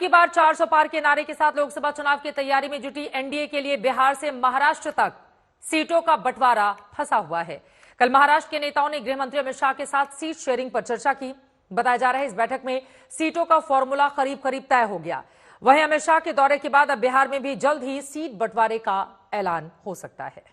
की बार 400 पार के नारे के साथ लोकसभा चुनाव की तैयारी में जुटी एनडीए के लिए बिहार से महाराष्ट्र तक सीटों का बंटवारा फंसा हुआ है। कल महाराष्ट्र के नेताओं ने गृह मंत्री अमित शाह के साथ सीट शेयरिंग पर चर्चा की। बताया जा रहा है इस बैठक में सीटों का फॉर्मूला करीब करीब तय हो गया। वहीं अमित शाह के दौरे के बाद अब बिहार में भी जल्द ही सीट बंटवारे का ऐलान हो सकता है।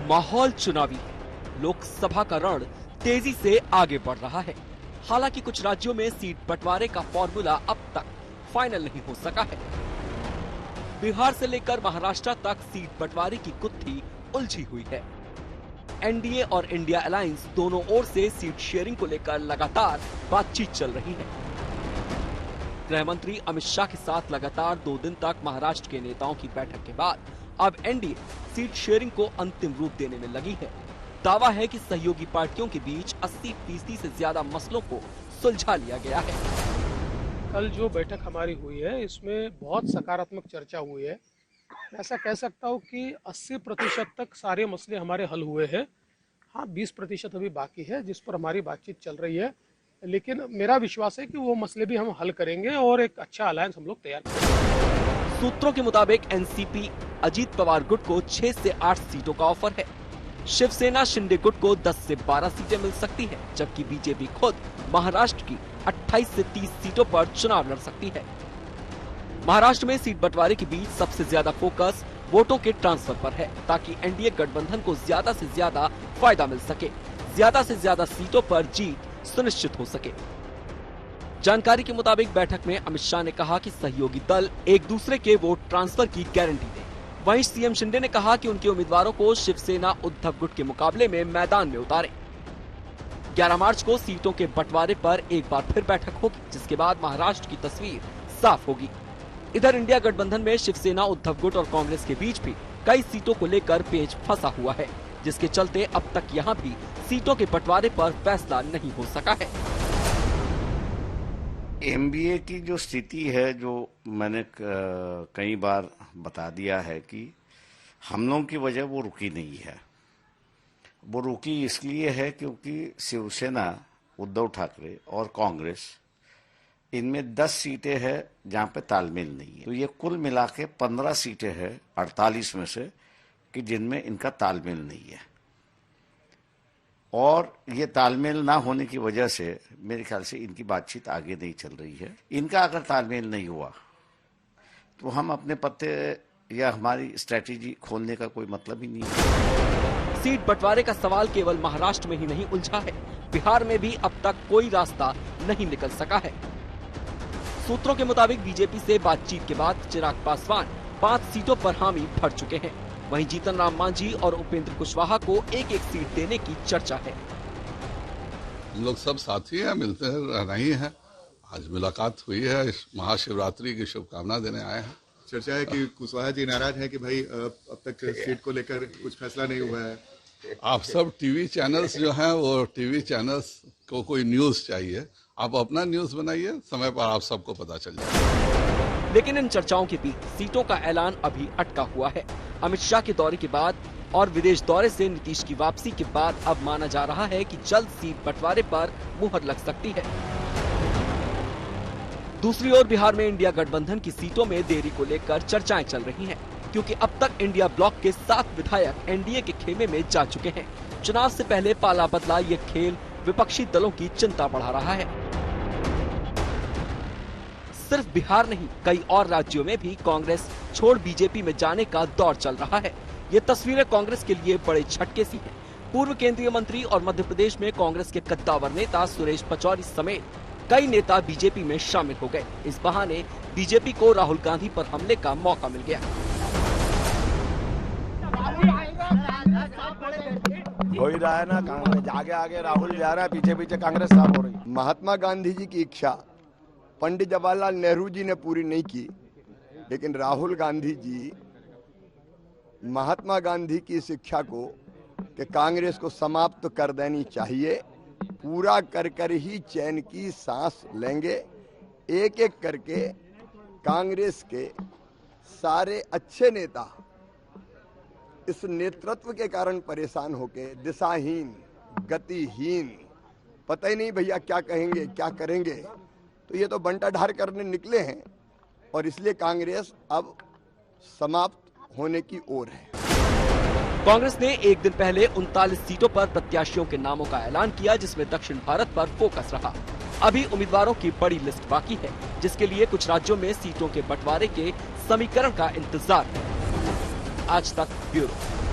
माहौल चुनावी, लोकसभा का रण तेजी से आगे बढ़ रहा है। हालांकि कुछ राज्यों में सीट बंटवारे का फॉर्मूला अब तक फाइनल नहीं हो सका है। बिहार से लेकर महाराष्ट्र तक सीट बंटवारे की गुत्थी उलझी हुई है। एनडीए और इंडिया अलायंस दोनों ओर से सीट शेयरिंग को लेकर लगातार बातचीत चल रही है। गृह मंत्री अमित शाह के साथ लगातार 2 दिन तक महाराष्ट्र के नेताओं की बैठक के बाद अब एनडीए सीट शेयरिंग को अंतिम रूप देने में लगी है। दावा है कि सहयोगी पार्टियों के बीच 80% से ज्यादा मसलों को सुलझा लिया गया है। कल जो बैठक हमारी हुई है इसमें बहुत सकारात्मक चर्चा हुई है। ऐसा कह सकता हूँ कि 80% तक सारे मसले हमारे हल हुए हैं। हाँ, 20% अभी बाकी है जिस पर हमारी बातचीत चल रही है, लेकिन मेरा विश्वास है कि वो मसले भी हम हल करेंगे और एक अच्छा अलायंस हम लोग तैयार करेंगे। सूत्रों के मुताबिक एनसीपी अजीत पवार गुट को 6 से 8 सीटों का ऑफर है। शिवसेना शिंदे गुट को 10 से 12 सीटें मिल सकती है, जबकि बीजेपी खुद महाराष्ट्र की 28 से 30 सीटों पर चुनाव लड़ सकती है। महाराष्ट्र में सीट बंटवारे के बीच सबसे ज्यादा फोकस वोटों के ट्रांसफर पर है, ताकि एनडीए गठबंधन को ज्यादा से ज्यादा फायदा मिल सके, ज्यादा से ज्यादा सीटों पर जीत सुनिश्चित हो सके। जानकारी के मुताबिक बैठक में अमित शाह ने कहा कि सहयोगी दल एक दूसरे के वोट ट्रांसफर की गारंटी दें। वहीं सीएम शिंदे ने कहा कि उनके उम्मीदवारों को शिवसेना उद्धव गुट के मुकाबले में मैदान में उतारें। 11 मार्च को सीटों के बंटवारे पर एक बार फिर बैठक होगी, जिसके बाद महाराष्ट्र की तस्वीर साफ होगी। इधर इंडिया गठबंधन में शिवसेना उद्धव गुट और कांग्रेस के बीच भी कई सीटों को लेकर पेच फंसा हुआ है, जिसके चलते अब तक यहाँ भी सीटों के बंटवारे पर फैसला नहीं हो सका है। एमबीए की जो स्थिति है, जो मैंने कई बार बता दिया है कि हम लोगों की वजह वो रुकी नहीं है। वो रुकी इसलिए है क्योंकि शिवसेना, उद्धव ठाकरे और कांग्रेस, इनमें 10 सीटें हैं जहां पे तालमेल नहीं है। तो ये कुल मिला के 15 सीटें हैं 48 में से कि जिनमें इनका तालमेल नहीं है। और ये तालमेल ना होने की वजह से मेरे ख्याल से इनकी बातचीत आगे नहीं चल रही है। इनका अगर तालमेल नहीं हुआ तो हम अपने पत्ते या हमारी स्ट्रेटेजी खोलने का कोई मतलब ही नहीं है। सीट बंटवारे का सवाल केवल महाराष्ट्र में ही नहीं उलझा है, बिहार में भी अब तक कोई रास्ता नहीं निकल सका है। सूत्रों के मुताबिक बीजेपी से बातचीत के बाद चिराग पासवान 5 सीटों पर हामी भर चुके हैं। वहीं जीतन राम मांझी और उपेंद्र कुशवाहा को एक-एक सीट देने की चर्चा है। लोग सब साथी हैं, मिलते हैं, रहना ही है। आज मुलाकात हुई है, इस महाशिवरात्रि की शुभकामना देने आए हैं। चर्चा है कि कुशवाहा जी नाराज हैं कि भाई अब तक सीट को लेकर कुछ फैसला नहीं हुआ है। आप सब टीवी चैनल्स जो हैं, वो टीवी चैनल्स को कोई न्यूज चाहिए, आप अपना न्यूज बनाइए, समय पर आप सबको पता चल जाए। लेकिन इन चर्चाओं के बीच सीटों का ऐलान अभी अटका हुआ है। अमित शाह के दौरे के बाद और विदेश दौरे से नीतीश की वापसी के बाद अब माना जा रहा है कि जल्द सीट बंटवारे पर मुहर लग सकती है। दूसरी ओर बिहार में इंडिया गठबंधन की सीटों में देरी को लेकर चर्चाएं चल रही हैं, क्योंकि अब तक इंडिया ब्लॉक के 7 विधायक एनडीए के खेमे में जा चुके हैं। चुनाव से पहले पाला बदला ये खेल विपक्षी दलों की चिंता बढ़ा रहा है। सिर्फ बिहार नहीं, कई और राज्यों में भी कांग्रेस छोड़ बीजेपी में जाने का दौर चल रहा है। ये तस्वीरें कांग्रेस के लिए बड़े झटके सी हैं। पूर्व केंद्रीय मंत्री और मध्य प्रदेश में कांग्रेस के कद्दावर नेता सुरेश पचौरी समेत कई नेता बीजेपी में शामिल हो गए। इस बहाने बीजेपी को राहुल गांधी पर हमले का मौका मिल गया। हो ही रहा है ना, कांग्रेस आगे आगे राहुल जा रहा है, पीछे पीछे कांग्रेस साफ हो रही है। महात्मा गांधी जी की इच्छा पंडित जवाहरलाल नेहरू जी ने पूरी नहीं की, लेकिन राहुल गांधी जी महात्मा गांधी की शिक्षा को कि कांग्रेस को समाप्त कर देनी चाहिए। पूरा कर ही चैन की सांस लेंगे। एक एक करके कांग्रेस के सारे अच्छे नेता इस नेतृत्व के कारण परेशान होके दिशाहीन, गतिहीन, पता ही नहीं भैया क्या कहेंगे क्या करेंगे, तो ये तो बंटाढार करने निकले हैं और इसलिए कांग्रेस अब समाप्त होने की ओर है। कांग्रेस ने एक दिन पहले 39 सीटों पर प्रत्याशियों के नामों का ऐलान किया, जिसमें दक्षिण भारत पर फोकस रहा। अभी उम्मीदवारों की बड़ी लिस्ट बाकी है, जिसके लिए कुछ राज्यों में सीटों के बंटवारे के समीकरण का इंतजार है। आज तक ब्यूरो।